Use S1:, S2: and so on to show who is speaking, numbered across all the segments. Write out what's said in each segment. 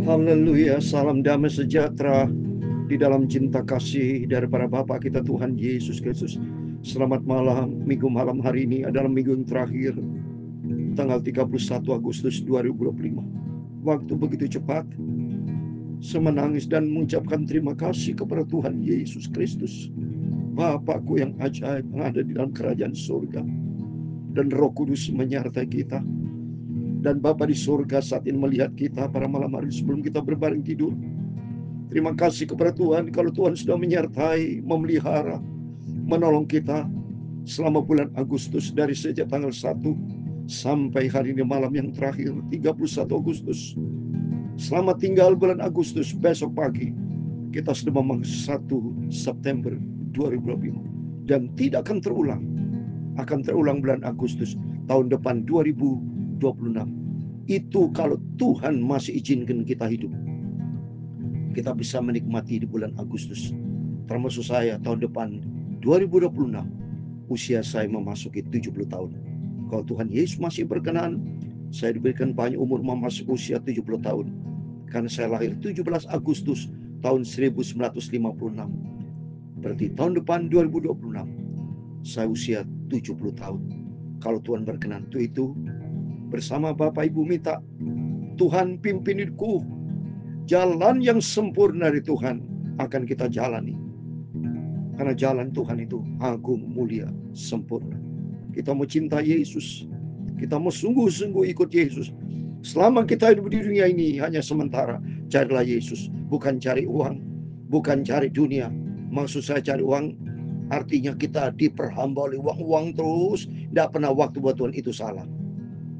S1: Haleluya, salam damai sejahtera di dalam cinta kasih daripada Bapa kita Tuhan Yesus Kristus. Selamat malam, minggu malam hari ini adalah minggu yang terakhir, tanggal 31 Agustus 2025. Waktu begitu cepat, saya menangis dan mengucapkan terima kasih kepada Tuhan Yesus Kristus, Bapakku yang ajaib yang ada di dalam kerajaan surga. Dan Roh Kudus menyertai kita. Dan Bapa di surga saat ini melihat kita pada malam hari sebelum kita berbaring tidur. Terima kasih kepada Tuhan kalau Tuhan sudah menyertai, memelihara, menolong kita selama bulan Agustus dari sejak tanggal 1 sampai hari ini malam yang terakhir 31 Agustus. Selamat tinggal bulan Agustus. Besok pagi kita sudah memasuki 1 September 2025 dan tidak akan terulang. Akan terulang bulan Agustus tahun depan 2026. Itu kalau Tuhan masih izinkan kita hidup. Kita bisa menikmati di bulan Agustus. Termasuk saya tahun depan 2026. Usia saya memasuki 70 tahun. Kalau Tuhan Yesus masih berkenan, saya diberikan panjang umur memasuki usia 70 tahun. Karena saya lahir 17 Agustus tahun 1956. Berarti tahun depan 2026 saya usia 70 tahun. Kalau Tuhan berkenan, itu bersama Bapak Ibu minta Tuhan pimpin hidupku. Jalan yang sempurna dari Tuhan akan kita jalani. Karena jalan Tuhan itu agung, mulia, sempurna. Kita mau cinta Yesus. Kita mau sungguh-sungguh ikut Yesus. Selama kita hidup di dunia ini hanya sementara. Carilah Yesus. Bukan cari uang. Bukan cari dunia. Maksud saya cari uang artinya kita diperhamba oleh uang terus. Tidak pernah waktu buat Tuhan, itu salah.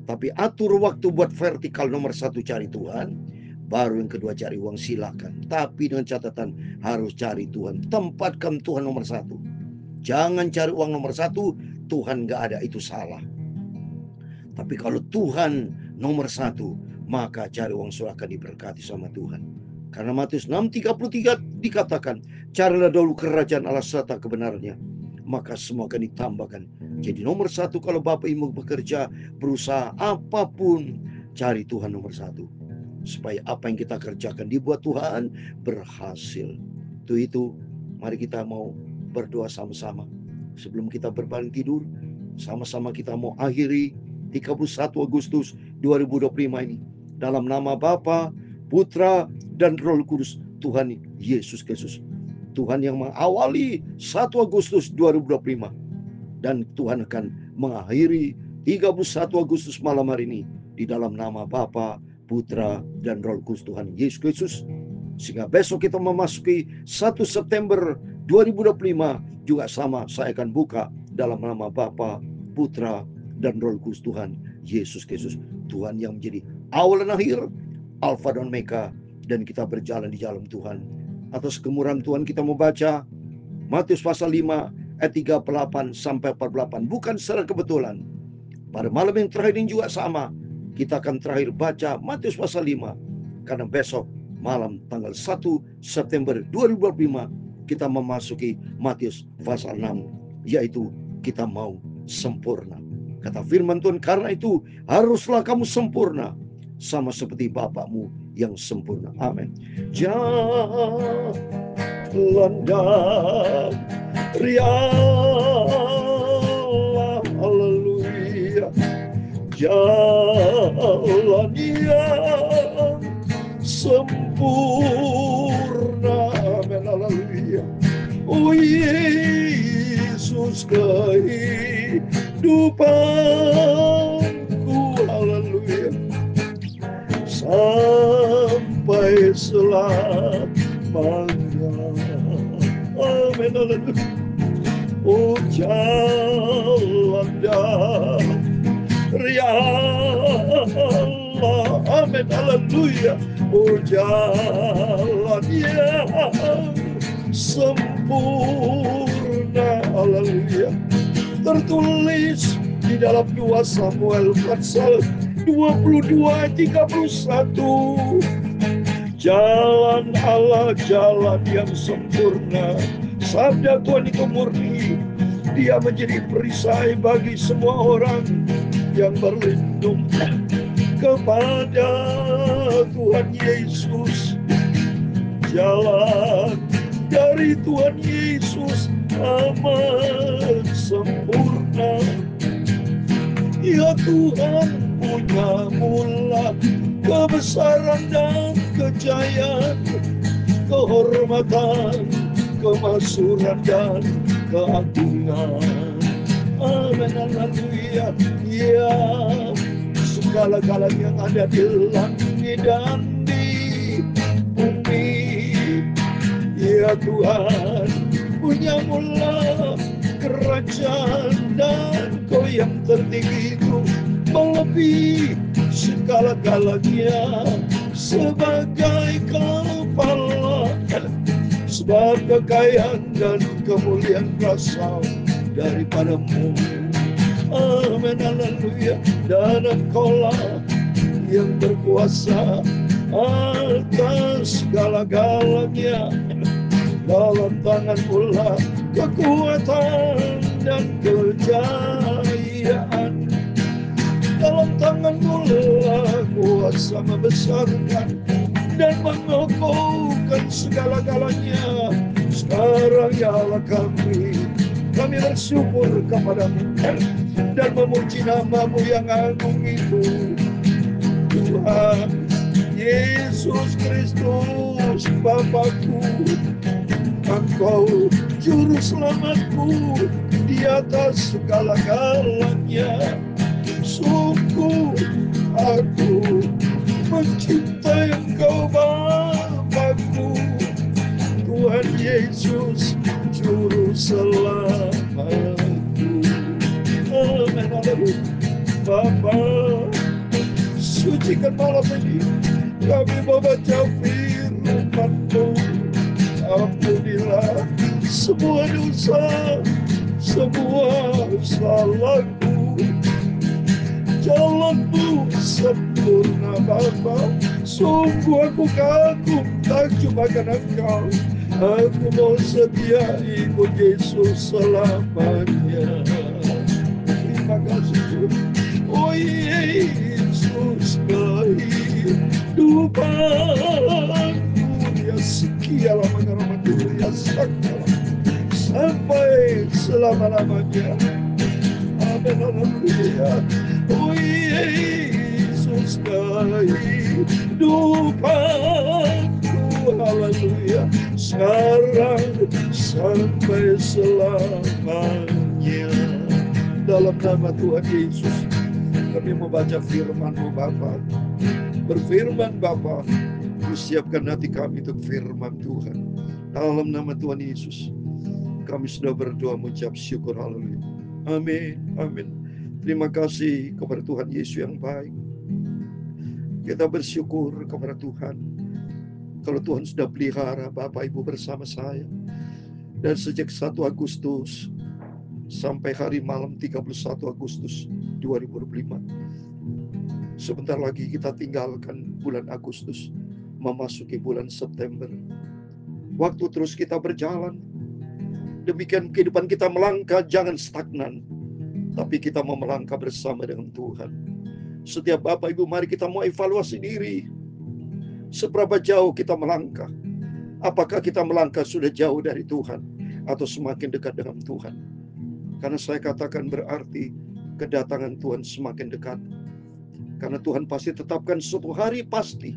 S1: Tapi atur waktu buat vertikal. Nomor 1 cari Tuhan, baru yang kedua cari uang, silakan. Tapi dengan catatan harus cari Tuhan. Tempatkan Tuhan nomor 1. Jangan cari uang nomor 1, Tuhan gak ada, itu salah. Tapi kalau Tuhan nomor 1, maka cari uang sudah akan diberkati sama Tuhan. Karena Matius 6:33 dikatakan, carilah dahulu kerajaan Allah serta kebenarannya, maka semua akan ditambahkan. Jadi nomor 1 kalau Bapak Ibu bekerja, berusaha apapun, cari Tuhan nomor 1. Supaya apa yang kita kerjakan dibuat Tuhan berhasil. Itu mari kita mau berdoa sama-sama. Sebelum kita berbaring tidur, sama-sama kita mau akhiri 31 Agustus 2025 ini. Dalam nama Bapa, Putra, dan Roh Kudus, Tuhan Yesus Kristus. Tuhan yang mengawali 1 Agustus 2025. Dan Tuhan akan mengakhiri 31 Agustus malam hari ini. Di dalam nama Bapa, Putra, dan Roh Kudus Tuhan Yesus Kristus. Sehingga besok kita memasuki 1 September 2025. Juga sama, saya akan buka dalam nama Bapa, Putra, dan Roh Kudus Tuhan Yesus Kristus. Tuhan yang menjadi awal dan akhir, Alfa dan Omega. Dan kita berjalan di jalan Tuhan. Atas kemurahan Tuhan kita membaca Matius pasal 5 ayat 38 sampai 48. Bukan secara kebetulan. Pada malam yang terakhir ini juga sama. Kita akan terakhir baca Matius pasal 5. Karena besok malam tanggal 1 September 2025 kita memasuki Matius pasal 6. Yaitu kita mau sempurna. Kata firman Tuhan, karena itu haruslah kamu sempurna. Sama seperti Bapakmu yang sempurna. Amin. Jalan dan rialah, haleluya. Jalan yang sempurna, amin, haleluya. Oh Yesus kehidupanku, haleluya. Sampai selamanya, amin, haleluya. Oh jalan dari Allah, amin, haleluya. Oh jalan yang sempurna, haleluya. Tertulis di dalam 2 Samuel pasal 22 ayat 31. Jalan Allah, jalan yang sempurna. Sabda Tuhan itu murni. Dia menjadi perisai bagi semua orang yang berlindung kepada Tuhan. Tuhan Yesus. Jalan dari Tuhan Yesus amat sempurna. Ya Tuhan punya mula kebesaran dan kejayaan, kehormatan, kemaksuran dan keagungan. Amin, haleluya. Ya, segala-galanya yang ada di langit dan di bumi, ya Tuhan punya mula kerajaan, dan Kau yang tertinggi itu melebihi segala-galanya sebagai kepala. Sebab kekayaan dan kemuliaan berasal daripada-Mu. Amin, haleluya. Dan Engkau-lah yang berkuasa atas segala-galanya. Dalam tangan-Mu lah kekuatan dan kejayaan. Dalam tangan-Mu lah kuasa membesarkan dan mengokohkan segala-galanya. Sekarang ya Allah kami bersyukur kepada-Mu dan memuji nama-Mu yang agung itu, Tuhan Yesus Kristus Bapakku. Engkau juru selamatku di atas segala-galanya. Sungguh aku mencintai Engkau Bapakku, Tuhan Yesus juru selamatku. Amin, haleluya. Bapa, sucikan malam ini kami membaca firman-Mu. Ampunilah semua dosa, semua salahku. Jalan-Mu sempurna Bapa. Sungguh aku kagum takjub akan Engkau. Aku mau setia ikut Yesus selamanya. Terima kasih. Oh Yesus kehidupan. Sekian lamanya rahmat-Mu ya sakala sampai selama-lamanya. Amin, haleluya. Oh Yesus kehidupanku, haleluya, sekarang sampai selamanya. Dalam nama Tuhan Yesus kami membaca firman-Mu Bapa. Berfirman Bapa, siapkan hati kami untuk firman Tuhan. Dalam nama Tuhan Yesus kami sudah berdoa mengucap syukur, haleluya. Amin, amin. Terima kasih kepada Tuhan Yesus yang baik. Kita bersyukur kepada Tuhan. Kalau Tuhan sudah pelihara Bapak Ibu bersama saya. Dan sejak 1 Agustus sampai hari malam 31 Agustus 2025. Sebentar lagi kita tinggalkan bulan Agustus, memasuki bulan September. Waktu terus kita berjalan. Demikian kehidupan kita melangkah, jangan stagnan, tapi kita mau melangkah bersama dengan Tuhan. Setiap Bapak Ibu, mari kita mau evaluasi diri. Seberapa jauh kita melangkah? Apakah kita melangkah sudah jauh dari Tuhan atau semakin dekat dengan Tuhan? Karena saya katakan berarti kedatangan Tuhan semakin dekat. Karena Tuhan pasti tetapkan suatu hari pasti,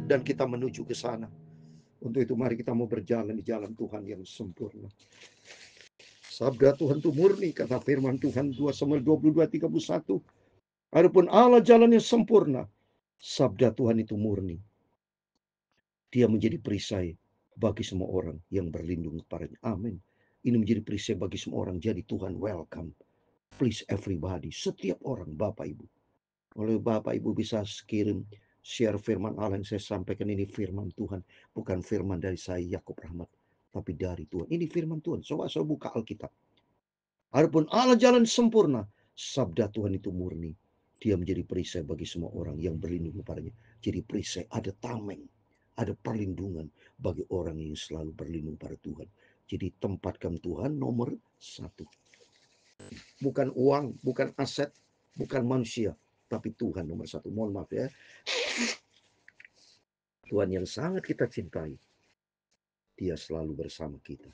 S1: dan kita menuju ke sana. Untuk itu mari kita mau berjalan di jalan Tuhan yang sempurna. Sabda Tuhan itu murni, kata firman Tuhan 2 Samuel 22:31. Adapun Allah jalannya sempurna, sabda Tuhan itu murni. Dia menjadi perisai bagi semua orang yang berlindung kepadanya. Amin. Ini menjadi perisai bagi semua orang. Jadi Tuhan welcome. Please everybody, setiap orang Bapak Ibu. Oleh Bapak Ibu bisa kirim share firman Allah yang saya sampaikan, ini firman Tuhan. Bukan firman dari saya Yakub Rahmat, tapi dari Tuhan. Ini firman Tuhan. Coba saya buka Alkitab. Adapun Allah jalan sempurna, sabda Tuhan itu murni. Dia menjadi perisai bagi semua orang yang berlindung kepadanya. Jadi perisai, ada tameng, ada perlindungan bagi orang yang selalu berlindung pada Tuhan. Jadi tempatkan Tuhan nomor 1. Bukan uang, bukan aset, bukan manusia, tapi Tuhan nomor 1. Mohon maaf ya. Tuhan yang sangat kita cintai, Dia selalu bersama kita.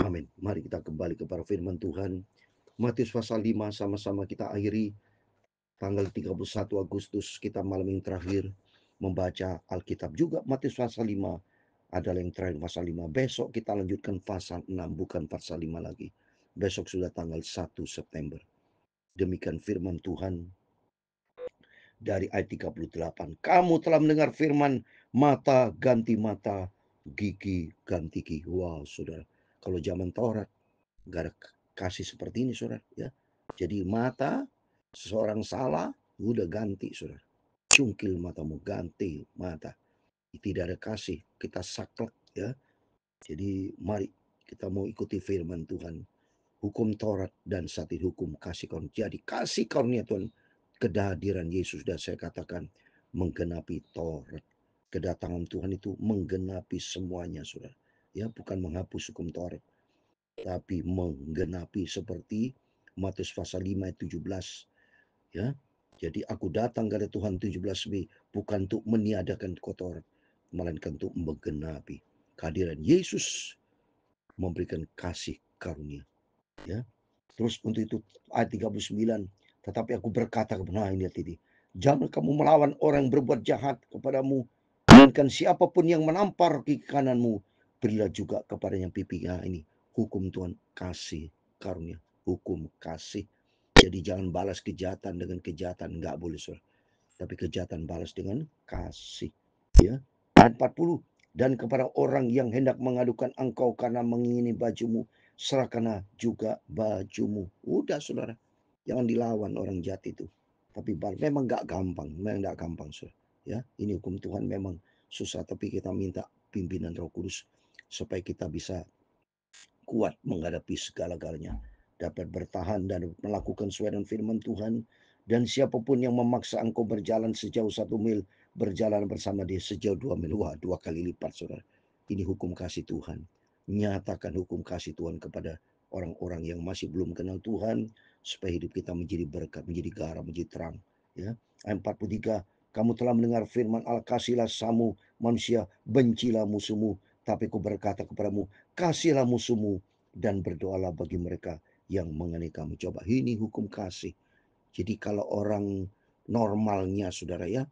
S1: Amin. Mari kita kembali kepada firman Tuhan. Matius pasal 5 sama-sama kita akhiri tanggal 31 Agustus kita malam yang terakhir membaca Alkitab juga. Matius pasal 5 adalah yang terakhir pasal 5. Besok kita lanjutkan pasal 6, bukan pasal 5 lagi. Besok sudah tanggal 1 September. Demikian firman Tuhan dari ayat 38. Kamu telah mendengar firman mata ganti mata, gigi ganti gigi. Wow, saudara. Kalau zaman Taurat nggak ada kasih seperti ini, saudara. Ya, jadi mata seseorang salah, udah ganti, saudara. Cungkil matamu, ganti mata. Tidak ada kasih, kita saklek, ya. Jadi mari kita mau ikuti firman Tuhan. Hukum Taurat dan saat ini hukum kasih karunia. Jadi kasih karunia Tuhan, kehadiran Yesus dan saya katakan menggenapi Taurat. Kedatangan Tuhan itu menggenapi semuanya, saudara. Ya, bukan menghapus hukum Taurat, tapi menggenapi seperti Matius pasal 5 ayat 17. Ya, jadi aku datang kepada Tuhan 17b bukan untuk meniadakan Taurat, melainkan untuk menggenapi. Kehadiran Yesus memberikan kasih karunia. Ya, terus untuk itu ayat 39, tetapi aku berkata kepada ini, jangan kamu melawan orang yang berbuat jahat kepadamu, melainkan siapapun yang menampar kaki kananmu, berilah juga kepadanya pipinya. Ini hukum Tuhan, kasih karunia, hukum kasih. Jadi jangan balas kejahatan dengan kejahatan, enggak boleh, saudara. Tapi kejahatan balas dengan kasih. Ya. Ayat 40, dan kepada orang yang hendak mengadukan engkau karena mengingini bajumu, serahkanlah juga bajumu. Udah, saudara. Jangan dilawan orang jahat itu. Tapi memang enggak gampang, memang enggak gampang, saudara. Ya, ini hukum Tuhan memang susah, tapi kita minta pimpinan Roh Kudus supaya kita bisa kuat menghadapi segala-galanya, dapat bertahan dan melakukan sesuai dengan firman Tuhan. Dan siapapun yang memaksa engkau berjalan sejauh 1 mil, berjalan bersama dia sejauh 2 mil. Wah, 2 kali lipat, saudara. Ini hukum kasih Tuhan. Nyatakan hukum kasih Tuhan kepada orang-orang yang masih belum kenal Tuhan, supaya hidup kita menjadi berkat, menjadi garam, menjadi terang. Ya. Ayat 43, kamu telah mendengar firman Allah, kasihlah sesamamu manusia, bencilah musuhmu. Tapi ku berkata kepadamu, kasihlah musuhmu dan berdoalah bagi mereka yang mengenai kamu. Coba, ini hukum kasih. Jadi kalau orang normalnya, saudara, ya,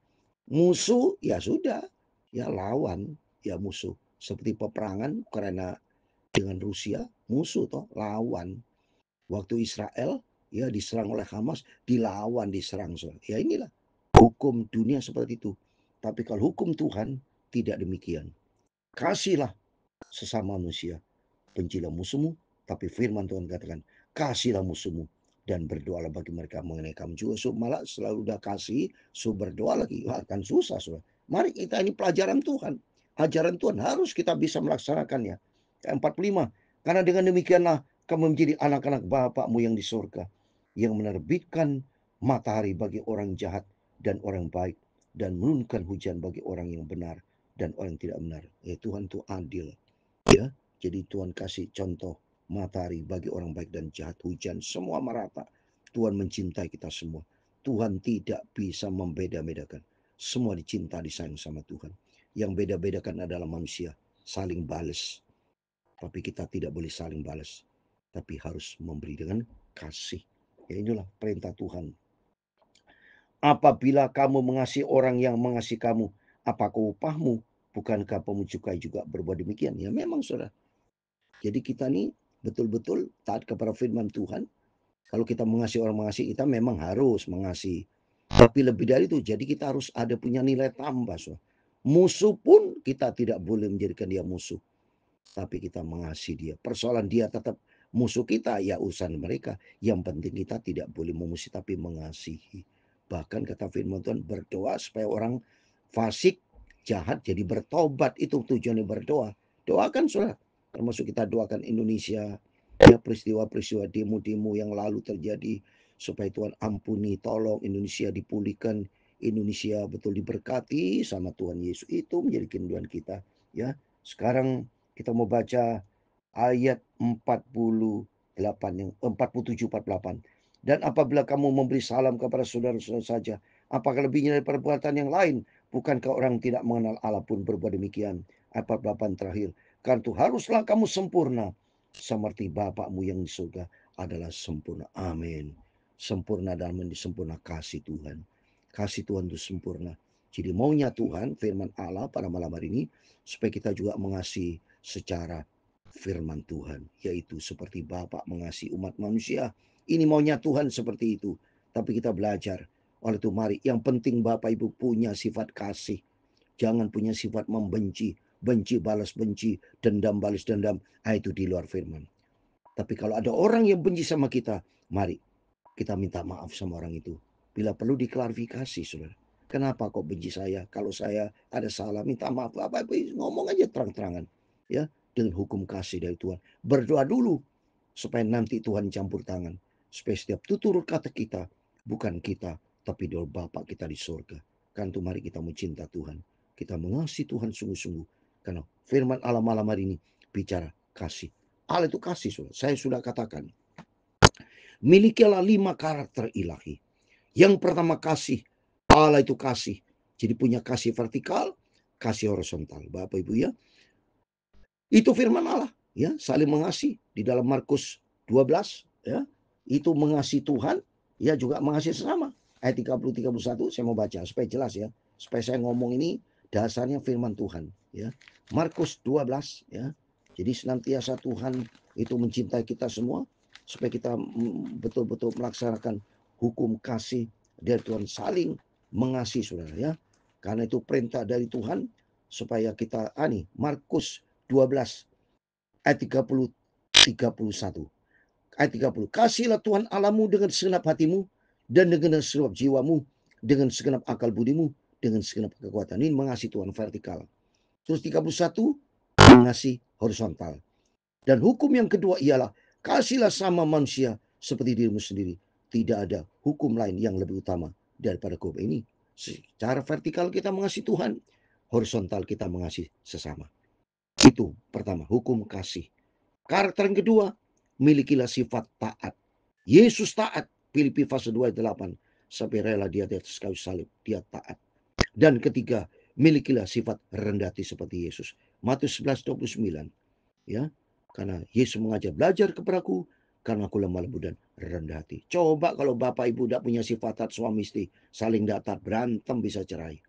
S1: musuh ya sudah, ya lawan, ya musuh. Seperti peperangan Ukraina dengan Rusia, musuh toh, lawan. Waktu Israel ya diserang oleh Hamas, dilawan, diserang, saudara. Ya inilah hukum dunia seperti itu. Tapi kalau hukum Tuhan tidak demikian. Kasihlah sesama manusia, bencilah musuhmu, tapi firman Tuhan katakan, kasihlah musuhmu dan berdoalah bagi mereka mengenai kamu juga. So, malah selalu udah kasih, so berdoa lagi. Wah, akan susah, saudara. Mari kita, ini pelajaran Tuhan. Ajaran Tuhan harus kita bisa melaksanakannya. 45, karena dengan demikianlah kamu menjadi anak-anak Bapakmu yang di surga, yang menerbitkan matahari bagi orang jahat dan orang baik, dan menurunkan hujan bagi orang yang benar dan orang yang tidak benar. Ya, Tuhan itu adil. Ya, jadi Tuhan kasih contoh matahari bagi orang baik dan jahat, hujan semua merata. Tuhan mencintai kita semua. Tuhan tidak bisa membeda-bedakan. Semua dicinta, disayang sama Tuhan. Yang beda-bedakan adalah manusia, saling balas. Tapi kita tidak boleh saling balas, tapi harus memberi dengan kasih. Ya, inilah perintah Tuhan. Apabila kamu mengasihi orang yang mengasihi kamu, apakah upahmu? Bukankah pemucukai juga berbuat demikian? Ya memang, saudara. Jadi kita nih betul-betul taat kepada firman Tuhan. Kalau kita mengasihi orang mengasihi, kita memang harus mengasihi. Tapi lebih dari itu, jadi kita harus ada punya nilai tambah. So. Musuh pun kita tidak boleh menjadikan dia musuh. Tapi kita mengasihi dia. Persoalan dia tetap musuh kita, ya urusan mereka. Yang penting kita tidak boleh memusuhi, tapi mengasihi. Bahkan kata firman Tuhan, berdoa supaya orang fasik, jahat jadi bertobat. Itu tujuannya berdoa. Doakan, saudara. Termasuk kita doakan Indonesia, ya, peristiwa-peristiwa demo-demo yang lalu terjadi, supaya Tuhan ampuni, tolong Indonesia dipulihkan, Indonesia betul diberkati sama Tuhan Yesus. Itu menjadi kerinduan kita. Ya, sekarang kita mau baca ayat 48 yang 47 48. Dan apabila kamu memberi salam kepada saudara-saudara saja, apakah lebihnya dari perbuatan yang lain? Bukankah orang tidak mengenal Allah pun berbuat demikian? Ayat 48 terakhir. Karena itu haruslah kamu sempurna seperti Bapakmu yang di surga adalah sempurna. Amin. Sempurna dalam sempurna kasih Tuhan. Kasih Tuhan itu sempurna. Jadi maunya Tuhan, firman Allah pada malam hari ini, supaya kita juga mengasihi secara firman Tuhan. Yaitu seperti Bapa mengasihi umat manusia. Ini maunya Tuhan seperti itu. Tapi kita belajar. Oleh itu mari, yang penting Bapak Ibu punya sifat kasih. Jangan punya sifat membenci. Benci balas benci, dendam balas dendam. Itu di luar firman. Tapi kalau ada orang yang benci sama kita, mari kita minta maaf sama orang itu. Bila perlu diklarifikasi, saudara. Kenapa kok benci saya? Kalau saya ada salah, minta maaf. Apa ngomong aja terang-terangan. Ya, dengan hukum kasih dari Tuhan. Berdoa dulu supaya nanti Tuhan campur tangan. Supaya setiap tutur kata kita, bukan kita, tapi doa Bapa kita di surga. Kan itu mari kita mencinta Tuhan. Kita mengasihi Tuhan sungguh-sungguh. Karena firman Allah malam hari ini bicara kasih. Allah itu kasih, saudara. Saya sudah katakan. Milikilah 5 karakter ilahi. Yang pertama kasih. Allah itu kasih. Jadi punya kasih vertikal, kasih horizontal. Bapak Ibu ya. Itu firman Allah. Ya, saling mengasihi. Di dalam Markus 12. Ya, itu mengasihi Tuhan. Ya, juga mengasihi sesama. Ayat 30-31 saya mau baca supaya jelas ya. Supaya saya ngomong ini dasarnya firman Tuhan ya. Markus 12 ya. Jadi senantiasa Tuhan itu mencintai kita semua supaya kita betul-betul melaksanakan hukum kasih dari Tuhan, saling mengasihi saudara ya. Karena itu perintah dari Tuhan supaya kita Markus 12 ayat 30-31. Ayat 30. Kasihlah Tuhan Allahmu dengan segenap hatimu dan dengan segenap jiwamu, dengan segenap akal budimu, dengan segenap kekuatan. Ini mengasihi Tuhan vertikal. Terus 31 mengasihi horizontal. Dan hukum yang kedua ialah kasihlah sama manusia seperti dirimu sendiri. Tidak ada hukum lain yang lebih utama daripada hukum ini. Secara vertikal kita mengasihi Tuhan, horizontal kita mengasihi sesama. Itu pertama, hukum kasih. Karakter yang kedua, milikilah sifat taat. Yesus taat. Filipi pasal 2 ayat 8. Sampai rela dia di atas kayu salib. Dia taat. Dan ketiga, milikilah sifat rendah hati seperti Yesus. Matius 11:29. Ya, karena Yesus mengajar, belajar kepadaku karena aku lemah lembut dan rendah hati. Coba kalau Bapak Ibu tidak punya sifat taat suami istri, saling datar, berantem bisa cerai.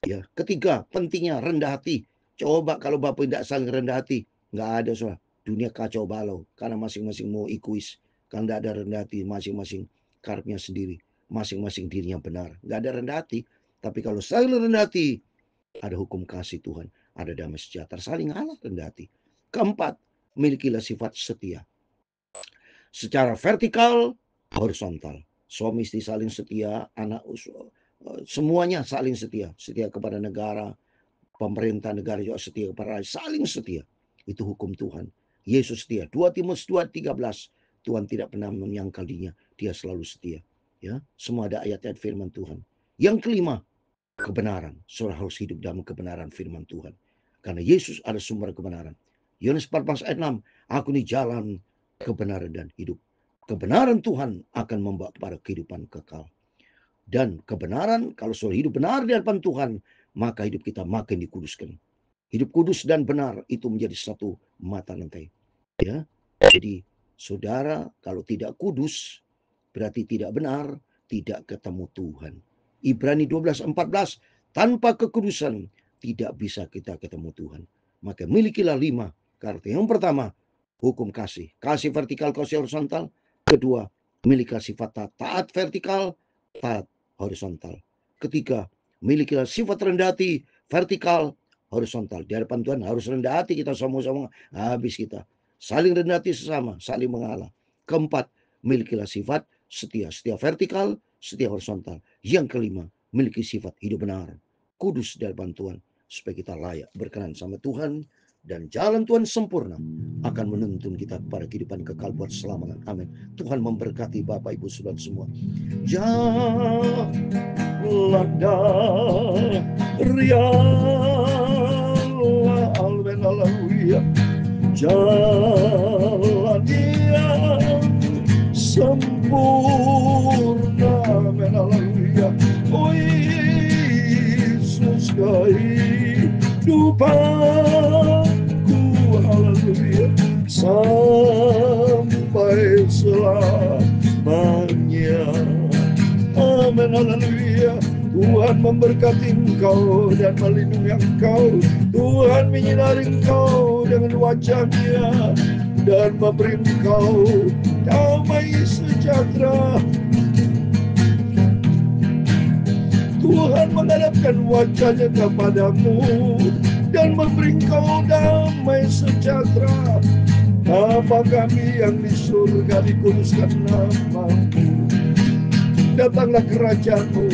S1: Ya, ketiga, pentingnya rendah hati. Coba kalau Bapak tidak saling rendah hati, nggak ada soal. Dunia kacau balau karena masing-masing mau egois. Karena tidak ada rendah hati, masing-masing karepnya sendiri, masing-masing dirinya benar. Nggak ada rendah hati. Tapi kalau saling rendah hati, ada hukum kasih Tuhan, ada damai sejahtera, saling Allah rendah hati. Keempat, milikilah sifat setia. Secara vertikal, horizontal. Suami istri saling setia, anak semuanya saling setia. Setia kepada negara, pemerintah negara juga setia kepada rakyat, saling setia. Itu hukum Tuhan. Yesus setia. 2 Timotius 2:13. Tuhan tidak pernah menyangkal dirinya, dia selalu setia. Ya, semua ada ayat-ayat firman Tuhan. Yang kelima, kebenaran. Saudara harus hidup dalam kebenaran firman Tuhan. Karena Yesus ada sumber kebenaran. Yohanes 14 ayat 6. Aku ini jalan, kebenaran dan hidup. Kebenaran Tuhan akan membawa kepada kehidupan kekal. Dan kebenaran, kalau saudara hidup benar di hadapan Tuhan, maka hidup kita makin dikuduskan. Hidup kudus dan benar itu menjadi satu mata rantai. Ya, jadi saudara kalau tidak kudus berarti tidak benar, tidak ketemu Tuhan. Ibrani 12:14, tanpa kekudusan tidak bisa kita ketemu Tuhan. Maka milikilah 5 karakter. Yang pertama, hukum kasih. Kasih vertikal, kasih horizontal. Kedua, milikilah sifat taat vertikal, taat horizontal. Ketiga, milikilah sifat rendah hati vertikal, horizontal. Di hadapan Tuhan harus rendah hati kita sama-sama, habis kita. Saling rendah hati sesama, saling mengalah. Keempat, milikilah sifat setia. Setia vertikal, setia horizontal. Yang kelima, miliki sifat hidup benar, kudus di hadapan Tuhan, supaya kita layak berkenan sama Tuhan. Dan jalan Tuhan sempurna akan menuntun kita kepada kehidupan kekal buat selamanya. Amin. Tuhan memberkati Bapak Ibu Saudara semua. Jalan haleluya, jalan yang sempurna, haleluya. Oh Yesus, kehidupanku. Haleluya. Sampai selamanya. Amin. Haleluya. Tuhan memberkati engkau dan melindungi engkau. Tuhan menyinari engkau dengan wajah-Nya dan memberi engkau damai sejahtera. Tuhan menghadapkan wajah-Nya kepadamu dan memberi engkau damai sejahtera. Bapa kami yang di surga, dikuduskan nama-Mu. Datanglah kerajaan-Mu,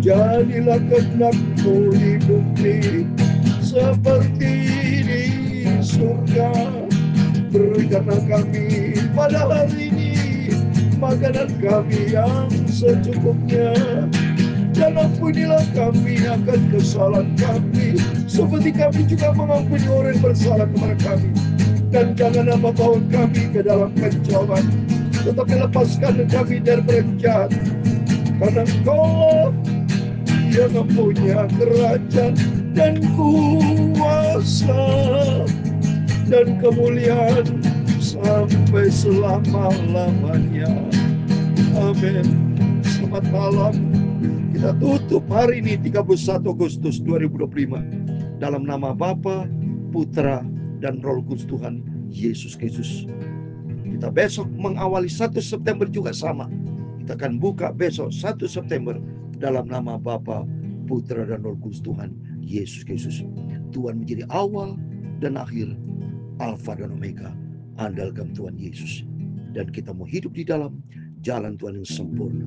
S1: jadilah kehendak-Mu di bumi seperti di surga. Berikanlah kami pada hari ini makanan kami yang secukupnya, dan ampunilah kami akan kesalahan kami, seperti kami juga mengampuni orang yang bersalah kepada kami. Dan janganlah membawa kami ke dalam pencobaan, tetapi lepaskan kami dari jahat. Karena Engkau yang mempunyai kerajaan dan kuasa dan kemuliaan sampai selama-lamanya. Amin. Selamat malam. Kita tutup hari ini 31 Agustus 2025 dalam nama Bapa, Putra, dan Roh Kudus Tuhan Yesus Kristus. Kita besok mengawali 1 September juga sama. Kita akan buka besok 1 September dalam nama Bapa, Putra, dan Roh Kudus Tuhan Yesus Kristus. Tuhan menjadi awal dan akhir, Alfa dan Omega. Andalkan Tuhan Yesus. Dan kita mau hidup di dalam jalan Tuhan yang sempurna.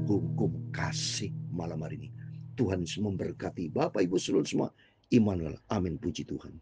S1: Hukum kasih malam hari ini. Tuhan memberkati Bapak Ibu seluruh semua. Immanuel. Amin. Puji Tuhan.